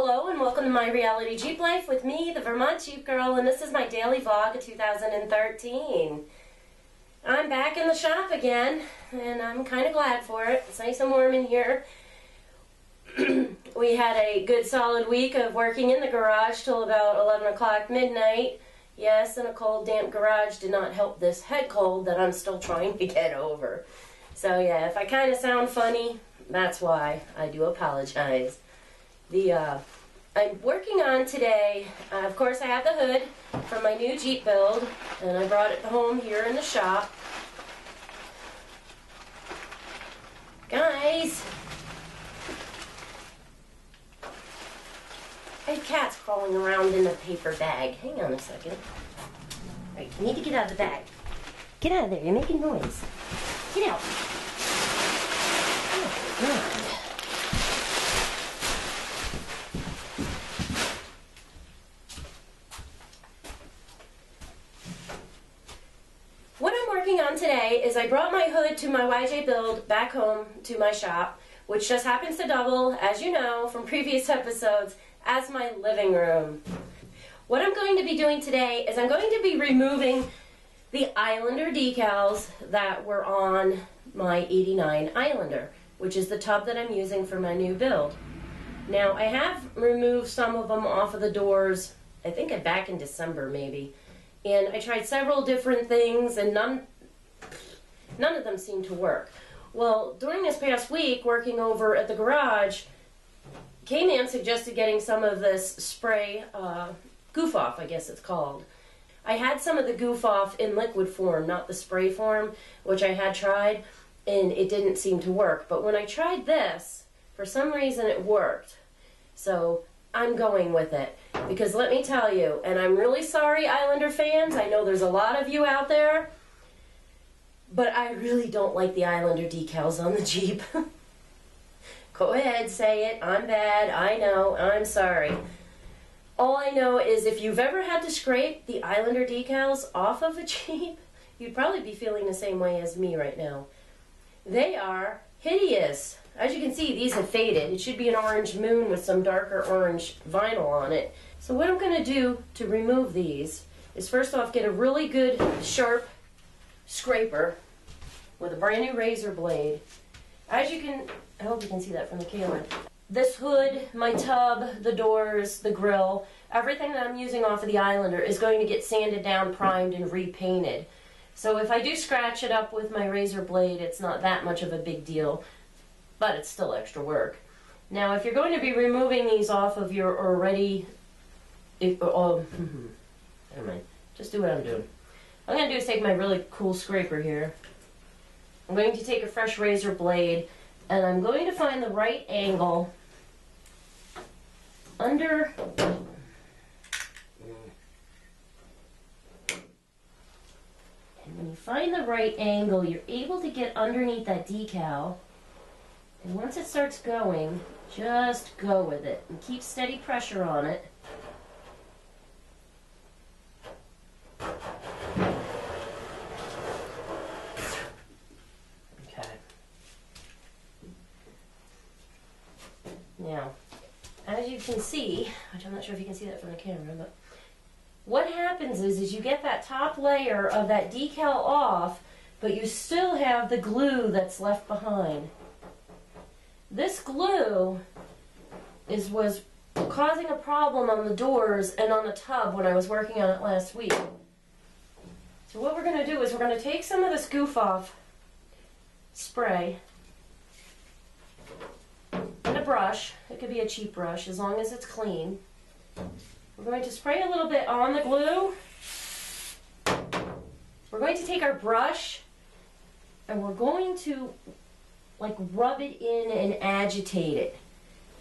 Hello and welcome to my reality Jeep life with me, the Vermont Jeep Girl, and this is my daily vlog of 2013. I'm back in the shop again, and I'm kind of glad for it. It's nice and warm in here. We had a good solid week of working in the garage till about 11 o'clock midnight. Yes, and a cold, damp garage did not help this head cold that I'm still trying to get over. So yeah, if I kind of sound funny, that's why. I do apologize. I'm working on today, of course I have the hood from my new Jeep build, and I brought it home here in the shop. Guys, I have cats crawling around in the paper bag. Hang on a second. Alright, you need to get out of the bag. Get out of there, you're making noise. Get out. Oh, God. What I'm working on today is I brought my hood to my YJ build back home to my shop, which just happens to double, as you know from previous episodes, as my living room. What I'm going to be doing today is I'm going to be removing the Islander decals that were on my 89 Islander, which is the tub that I'm using for my new build. Now, I have removed some of them off of the doors, I think back in December maybe. And I tried several different things, and none of them seemed to work. Well, during this past week, working over at the garage, K-Man suggested getting some of this spray, goof off, I guess it's called. I had some of the goof off in liquid form, not the spray form, which I had tried, and it didn't seem to work. But when I tried this, for some reason it worked. So I'm going with it, because let me tell you, and I'm really sorry, Islander fans, I know there's a lot of you out there, but I really don't like the Islander decals on the Jeep. Go ahead, say it, I'm bad, I know, I'm sorry. All I know is if you've ever had to scrape the Islander decals off of a Jeep, you'd probably be feeling the same way as me right now. They are hideous. As you can see, these have faded. It should be an orange moon with some darker orange vinyl on it. So what I'm going to do to remove these is first off get a really good sharp scraper with a brand new razor blade. As you can, I hope you can see that from the camera. This hood, my tub, the doors, the grill, everything that I'm using off of the Islander is going to get sanded down, primed, and repainted. So if I do scratch it up with my razor blade, it's not that much of a big deal, but it's still extra work. Now, if you're going to be removing these off of your already, never mind, just do what I'm doing. What I'm going to do is take my really cool scraper here. I'm going to take a fresh razor blade, and I'm going to find the right angle under, and when you find the right angle, you're able to get underneath that decal. And once it starts going, just go with it and keep steady pressure on it. Okay. Now, as you can see, which I'm not sure if you can see that from the camera, but what happens is you get that top layer of that decal off, but you still have the glue that's left behind. This glue was causing a problem on the doors and on the tub when I was working on it last week. So what we're going to do is we're going to take some of this goof off spray and a brush. It could be a cheap brush as long as it's clean. We're going to spray a little bit on the glue. We're going to take our brush and we're going to like rub it in and agitate it.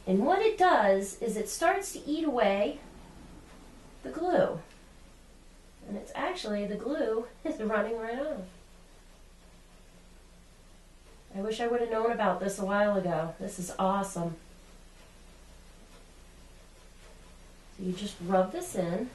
And what it does is it starts to eat away the glue. And it's actually, the glue is running right off. I wish I would have known about this a while ago. This is awesome. So you just rub this in.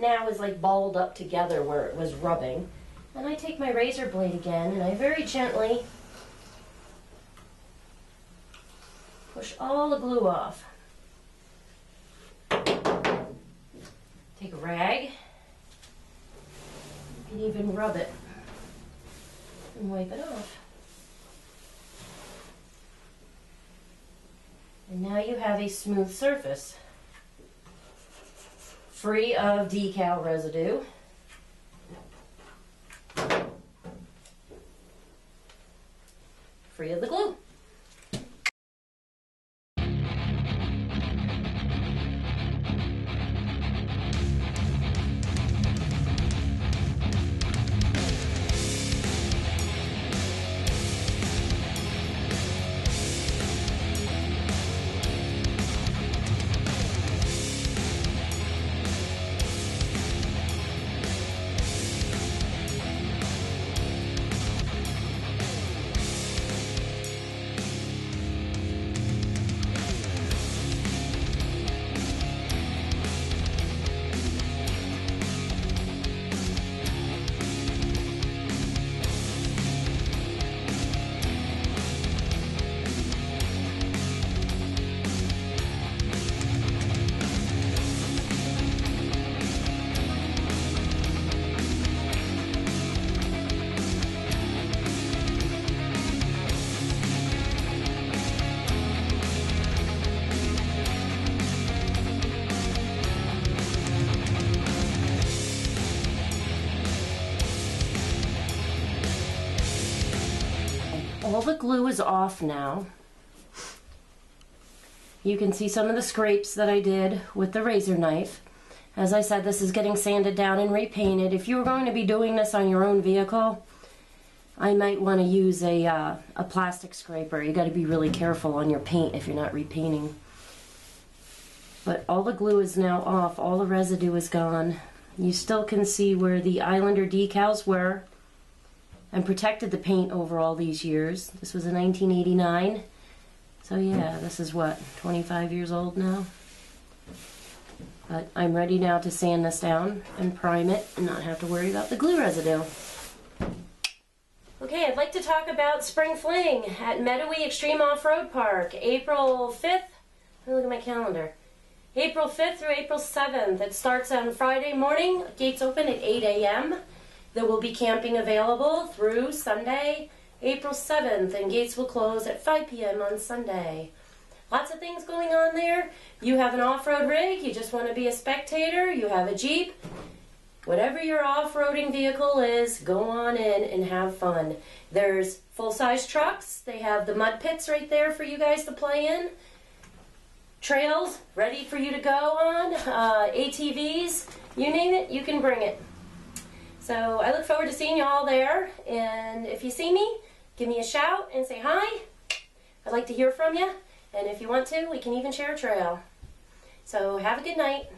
now is like balled up together where it was rubbing. And I take my razor blade again and I very gently push all the glue off. Take a rag and even rub it and wipe it off. And now you have a smooth surface, free of decal residue. Free of the glue. All the glue is off now. You can see some of the scrapes that I did with the razor knife. As I said, this is getting sanded down and repainted. If you were going to be doing this on your own vehicle, I might want to use a plastic scraper. You got to be really careful on your paint if you're not repainting. But all the glue is now off. All the residue is gone. You still can see where the Islander decals were and protected the paint over all these years. This was in 1989. So yeah, this is what, 25 years old now? But I'm ready now to sand this down and prime it and not have to worry about the glue residue. Okay, I'd like to talk about Spring Fling at Meadowy Extreme Off-Road Park, April 5th. Let me look at my calendar. April 5th through April 7th. It starts on Friday morning. Gates open at 8 a.m. There will be camping available through Sunday, April 7th, and gates will close at 5 p.m. on Sunday. Lots of things going on there. You have an off-road rig, you just want to be a spectator, you have a Jeep. Whatever your off-roading vehicle is, go on in and have fun. There's full-size trucks. They have the mud pits right there for you guys to play in. Trails ready for you to go on. ATVs, you name it, you can bring it. So I look forward to seeing you all there, and if you see me, give me a shout and say hi. I'd like to hear from you, and if you want to, we can even share a trail. So have a good night.